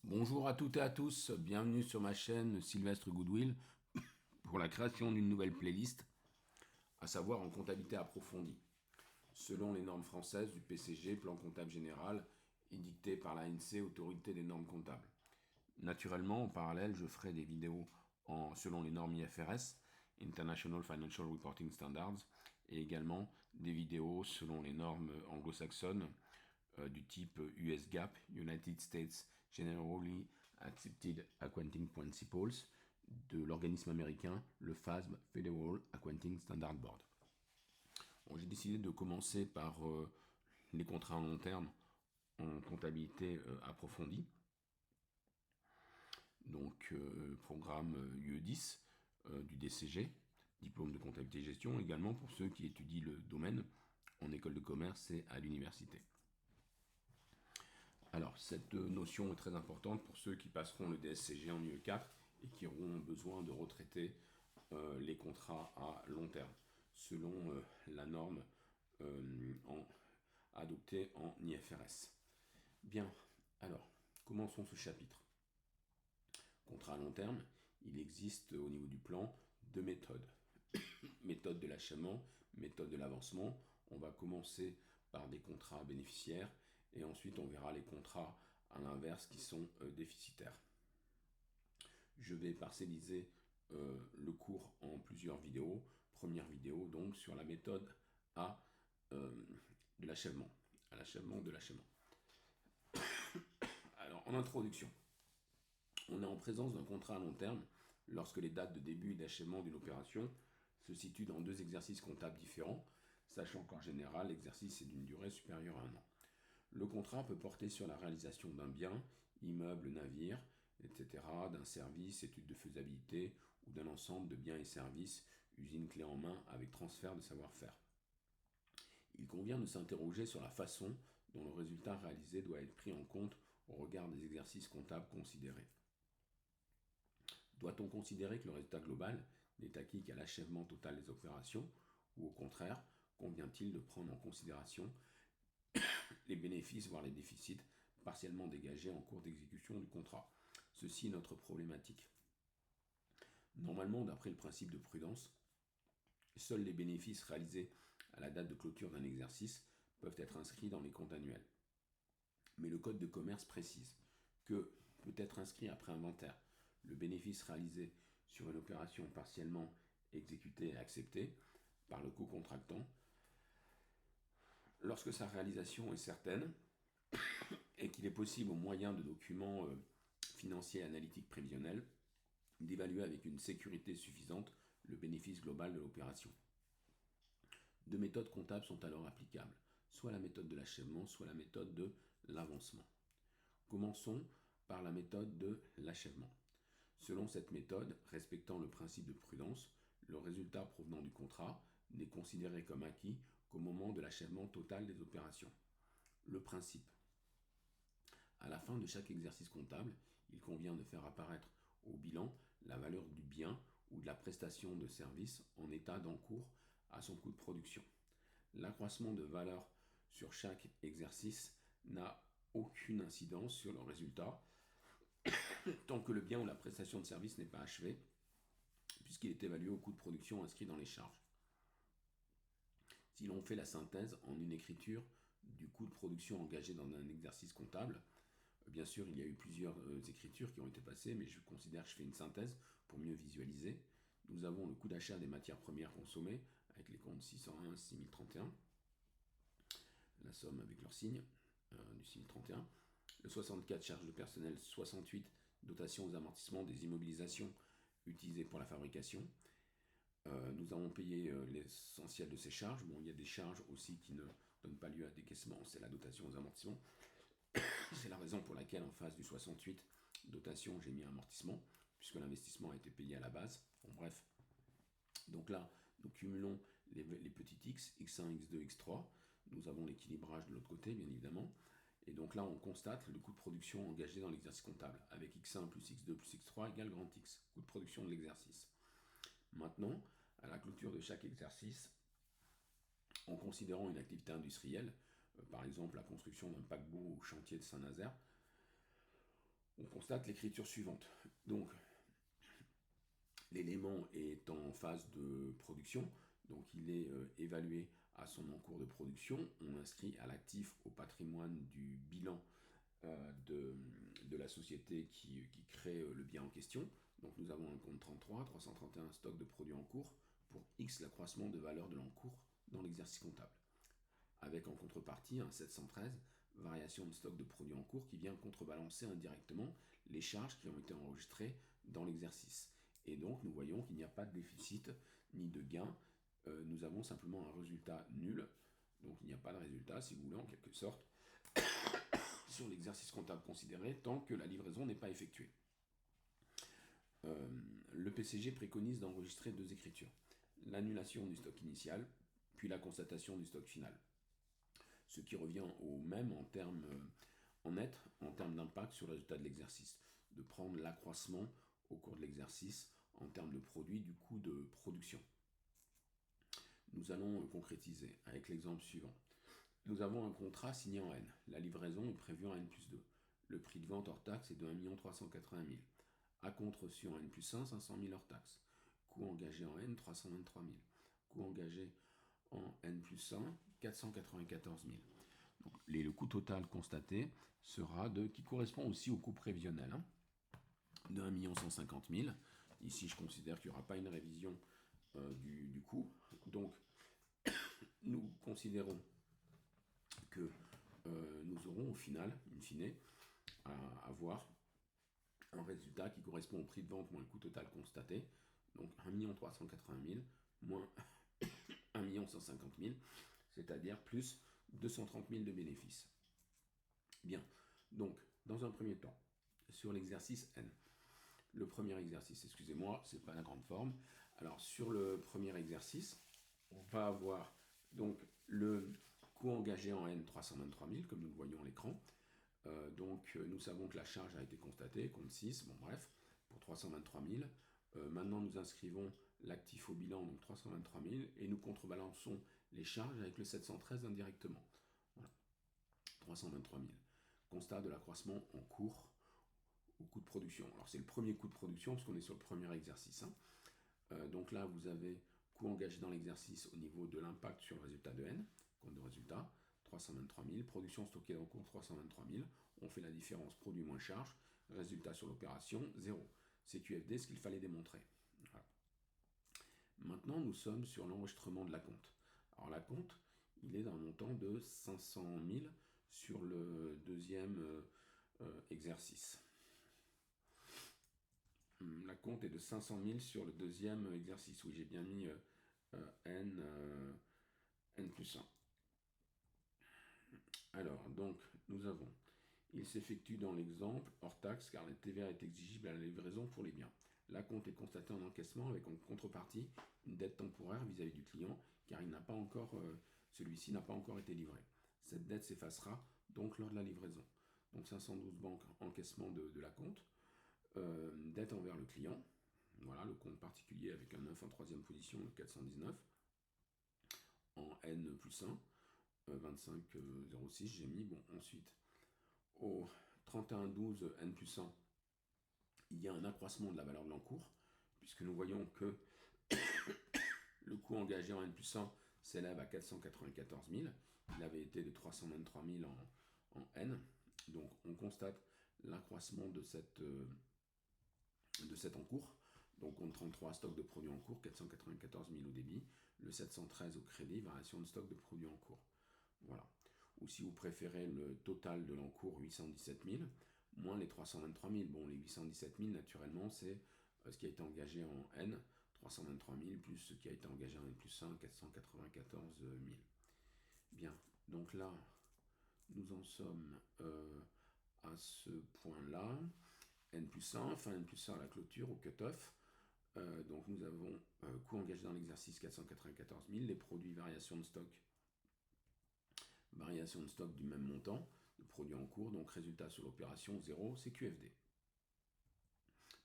Bonjour à toutes et à tous, bienvenue sur ma chaîne Sylvestre Goodwill pour la création d'une nouvelle playlist, à savoir en comptabilité approfondie, selon les normes françaises du PCG, Plan comptable général, édicté par l'ANC, Autorité des normes comptables. Naturellement, en parallèle, je ferai des vidéos selon les normes IFRS, International Financial Reporting Standards, et également des vidéos selon les normes anglo-saxonnes du type US GAAP, United States Generally Accepted Accounting Principles, de l'organisme américain, le FASB, Federal Accounting Standard Board. Bon, j'ai décidé de commencer par les contrats à long terme en comptabilité approfondie. Donc, programme UE10 du DCG, diplôme de comptabilité et gestion, également pour ceux qui étudient le domaine en école de commerce et à l'université. Alors, cette notion est très importante pour ceux qui passeront le DSCG en UE4 et qui auront besoin de retraiter les contrats à long terme, selon la norme adoptée en IFRS. Bien, alors, commençons ce chapitre. Contrat à long terme, il existe au niveau du plan deux méthodes. Méthode de l'achèvement, méthode de l'avancement. On va commencer par des contrats bénéficiaires et ensuite on verra les contrats à l'inverse qui sont déficitaires. Je vais parcelliser le cours en plusieurs vidéos. Première vidéo donc sur la méthode de l'achèvement, à l'achèvement de l'achèvement. Alors en introduction, on est en présence d'un contrat à long terme lorsque les dates de début et d'achèvement d'une opération se situent dans deux exercices comptables différents, sachant qu'en général l'exercice est d'une durée supérieure à un an. Le contrat peut porter sur la réalisation d'un bien, immeuble, navire, etc., d'un service, étude de faisabilité, ou d'un ensemble de biens et services, usine clé en main avec transfert de savoir-faire. Il convient de s'interroger sur la façon dont le résultat réalisé doit être pris en compte au regard des exercices comptables considérés. Doit-on considérer que le résultat global n'est acquis qu'à l'achèvement total des opérations, ou au contraire, convient-il de prendre en considération les bénéfices, voire les déficits, partiellement dégagés en cours d'exécution du contrat? Ceci est notre problématique. Normalement, d'après le principe de prudence, seuls les bénéfices réalisés à la date de clôture d'un exercice peuvent être inscrits dans les comptes annuels. Mais le Code de commerce précise que peut être inscrit après inventaire le bénéfice réalisé sur une opération partiellement exécutée et acceptée par le co-contractant lorsque sa réalisation est certaine et qu'il est possible au moyen de documents financiers et analytiques prévisionnels d'évaluer avec une sécurité suffisante le bénéfice global de l'opération. Deux méthodes comptables sont alors applicables, soit la méthode de l'achèvement, soit la méthode de l'avancement. Commençons par la méthode de l'achèvement. Selon cette méthode, respectant le principe de prudence, le résultat provenant du contrat n'est considéré comme acquis qu'au moment de l'achèvement total des opérations. Le principe. À la fin de chaque exercice comptable, il convient de faire apparaître au bilan la valeur du bien ou de la prestation de service en état d'encours à son coût de production. L'accroissement de valeur sur chaque exercice n'a aucune incidence sur le résultat tant que le bien ou la prestation de service n'est pas achevé, puisqu'il est évalué au coût de production inscrit dans les charges. Si l'on fait la synthèse en une écriture du coût de production engagé dans un exercice comptable, bien sûr, il y a eu plusieurs écritures qui ont été passées, mais je considère que je fais une synthèse pour mieux visualiser. Nous avons le coût d'achat des matières premières consommées, avec les comptes 601 6031, la somme avec leur signe du 6031, le 64 charges de personnel, 68 dotation aux amortissements des immobilisations utilisées pour la fabrication. Nous avons payé l'essentiel de ces charges. Bon, il y a des charges aussi qui ne donnent pas lieu à décaissement, c'est la dotation aux amortissements. C'est la raison pour laquelle en face du 68 dotation, j'ai mis un amortissement, puisque l'investissement a été payé à la base. Bon, bref. Donc là, nous cumulons les petits x, x1, x2, x3. Nous avons l'équilibrage de l'autre côté, bien évidemment. Et donc là, on constate le coût de production engagé dans l'exercice comptable, avec x1 plus x2 plus x3 égale grand X, coût de production de l'exercice. Maintenant, à la clôture de chaque exercice, en considérant une activité industrielle, par exemple la construction d'un paquebot au chantier de Saint-Nazaire, On constate l'écriture suivante. Donc, l'élément est en phase de production, donc il est évalué à son encours de production. On inscrit à l'actif au patrimoine du bilan de la société qui crée le bien en question. Donc nous avons un compte 33, 331 stock de produits en cours pour X l'accroissement de valeur de l'encours dans l'exercice comptable. Avec en contrepartie un 713, variation de stock de produits en cours qui vient contrebalancer indirectement les charges qui ont été enregistrées dans l'exercice. Et donc nous voyons qu'il n'y a pas de déficit ni de gain, nous avons simplement un résultat nul, donc il n'y a pas de résultat si vous voulez en quelque sorte sur l'exercice comptable considéré tant que la livraison n'est pas effectuée. Le PCG préconise d'enregistrer deux écritures, l'annulation du stock initial, puis la constatation du stock final. Ce qui revient au même en termes en net, en termes d'impact sur le résultat de l'exercice, de prendre l'accroissement au cours de l'exercice en termes de produit du coût de production. Nous allons concrétiser avec l'exemple suivant. Nous avons un contrat signé en N. La livraison est prévue en N+2. Le prix de vente hors taxe est de 1 380 000. Acompte reçu en N+1, 500 000 hors taxe. Coût engagé en N, 323 000. Coût engagé en N+1, 494 000. Donc, le coût total constaté sera qui correspond aussi au coût prévisionnel, de 1 150 000. Ici, je considère qu'il n'y aura pas une révision du coût. Donc, nous considérons que nous aurons au final, in fine, à avoir un résultat qui correspond au prix de vente moins le coût total constaté, donc 1 380 000 moins 1 150 000, c'est-à-dire plus 230 000 de bénéfices. Bien, donc dans un premier temps, sur l'exercice N, le premier exercice, excusez-moi, c'est pas la grande forme. Alors sur le premier exercice, on va avoir donc le coût engagé en N 323 000, comme nous le voyons à l'écran. Donc nous savons que la charge a été constatée, compte 6, bon bref, pour 323 000. Maintenant nous inscrivons l'actif au bilan, donc 323 000, et nous contrebalançons les charges avec le 713 indirectement. Voilà. 323 000. Constat de l'accroissement en cours au coût de production. Alors c'est le premier coût de production parce qu'on est sur le premier exercice. Donc là vous avez coût engagé dans l'exercice au niveau de l'impact sur le résultat de N, compte de résultat, 323 000, production stockée en cours 323 000, on fait la différence produit moins charge, résultat sur l'opération 0. C'est QFD ce qu'il fallait démontrer. Voilà. Maintenant nous sommes sur l'enregistrement de l'acompte. Alors l'acompte, il est d'un montant de 500 000 sur le deuxième exercice. L'acompte est de 500 000 sur le deuxième exercice. Oui, j'ai bien mis N plus 1. Alors, donc, nous avons, il s'effectue dans l'exemple hors taxe car la TVA est exigible à la livraison pour les biens. L'acompte est constaté en encaissement avec en contrepartie une dette temporaire vis-à-vis du client car celui-ci n'a pas encore été livré. Cette dette s'effacera donc lors de la livraison. Donc 512 banques encaissement de l'acompte. Dette envers le client. Voilà, le compte particulier avec un 9 en troisième position, le 419. En N plus 1. 25,06, j'ai mis. Bon, ensuite, au 31,12 N plus 1, il y a un accroissement de la valeur de l'encours, puisque nous voyons que le coût engagé en N plus 1 s'élève à 494 000. Il avait été de 323 000 en N. Donc, on constate l'accroissement de cet encours. Donc, on 33 stock de produits en cours, 494 000 au débit, le 713 au crédit, variation de stock de produits en cours. Voilà. Ou si vous préférez le total de l'encours 817 000, moins les 323 000. Bon, les 817 000, naturellement, c'est ce qui a été engagé en N, 323 000, plus ce qui a été engagé en N plus 1, 494 000. Bien, donc là, nous en sommes à ce point-là. N plus 1, fin N plus 1 à la clôture, au cut-off. Donc nous avons coût engagé dans l'exercice 494 000, les produits variation de stock du même montant, de produits en cours, donc résultat sur l'opération 0, c'est QFD.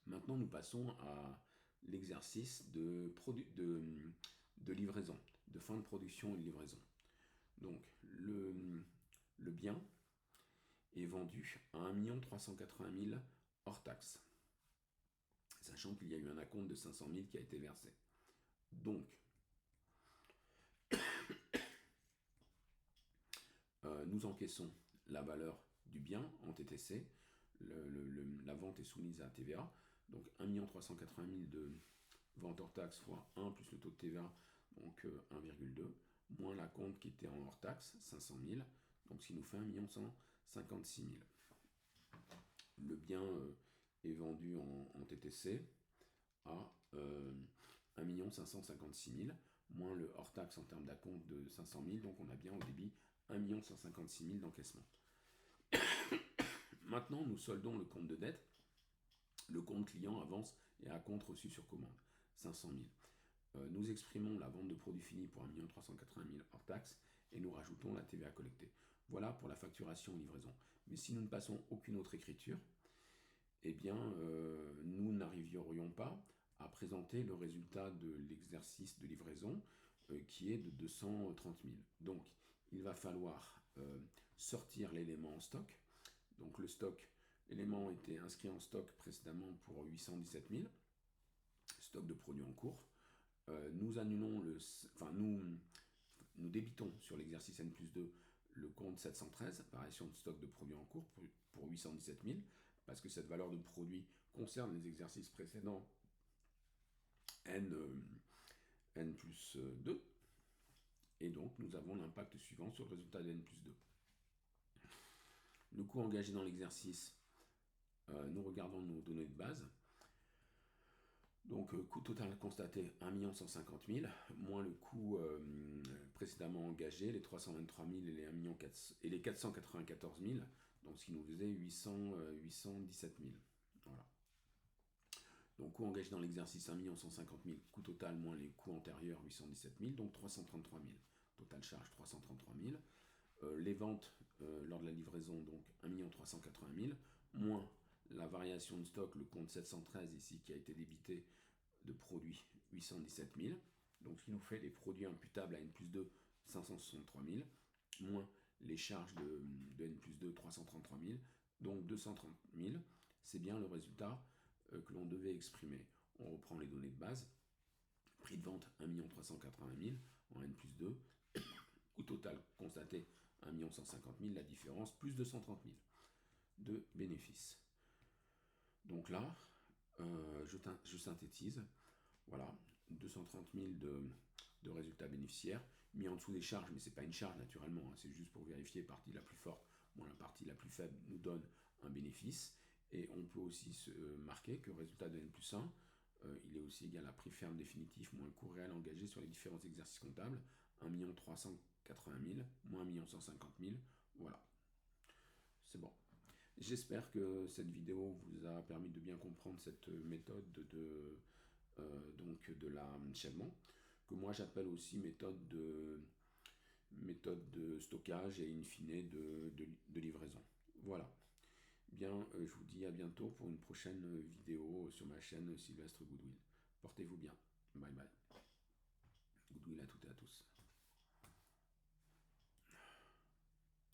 Maintenant nous passons à l'exercice de livraison, de fin de production et de livraison. Donc le bien est vendu à 1 380 000 hors taxe, sachant qu'il y a eu un acompte de 500 000 qui a été versé. Donc, nous encaissons la valeur du bien en TTC, la vente est soumise à TVA, donc 1 380 000 de vente hors taxe fois 1 plus le taux de TVA, donc 1,2, moins la compte qui était en hors taxe, 500 000, donc ce qui nous fait 1 156 000. Le bien est vendu en TTC à 1 556 000, moins le hors taxe en termes d'acompte de 500 000, donc on a bien au débit 1 156 000 d'encaissement. Maintenant, nous soldons le compte de dette. Le compte client avance et à compte reçu sur commande, 500 000. Nous exprimons la vente de produits finis pour 1 380 000 hors taxe et nous rajoutons la TVA collectée. Voilà pour la facturation livraison. Mais si nous ne passons aucune autre écriture, eh bien, nous n'arriverions pas à présenter le résultat de l'exercice de livraison qui est de 230 000. Donc, il va falloir sortir l'élément en stock. Donc, le stock, l'élément était inscrit en stock précédemment pour 817 000, stock de produits en cours. Nous annulons nous débitons sur l'exercice N+2 le compte 713, variation de stock de produits en cours pour 817 000, parce que cette valeur de produit concerne les exercices précédents N plus 2, et donc nous avons l'impact suivant sur le résultat de N+2. Le coût engagé dans l'exercice, nous regardons nos données de base. Donc, coût total constaté 1 150 000, moins le coût précédemment engagé, les 323 000 et les 494 000, donc ce qui nous faisait 817 000. Voilà. Donc, coût engagé dans l'exercice 1 150 000, coût total moins les coûts antérieurs 817 000, donc 333 000. Total charge 333 000. Les ventes lors de la livraison, donc 1 380 000, moins la variation de stock, le compte 713 ici qui a été débité de produits 817 000, donc ce qui nous fait les produits imputables à N+2 563 000, moins les charges de N+2 333 000, donc 230 000, c'est bien le résultat que l'on devait exprimer. On reprend les données de base, prix de vente 1 380 000 en N+2, coût total constaté 1 150 000, la différence plus 230 000 de bénéfices. Donc là, je synthétise, voilà, 230 000 de résultats bénéficiaires, mis en dessous des charges, mais ce n'est pas une charge naturellement, hein, c'est juste pour vérifier partie la plus forte, moins la partie la plus faible nous donne un bénéfice, et on peut aussi se marquer que le résultat de N+1, il est aussi égal à prix ferme définitif moins le coût réel engagé sur les différents exercices comptables, 1 380 000 moins 1 150 000, voilà, c'est bon. J'espère que cette vidéo vous a permis de bien comprendre cette méthode de l'achèvement, que moi j'appelle aussi méthode de stockage et in fine de livraison. Voilà. Bien, je vous dis à bientôt pour une prochaine vidéo sur ma chaîne Sylvestre Goodwill. Portez-vous bien. Bye bye. Goodwill à toutes et à tous.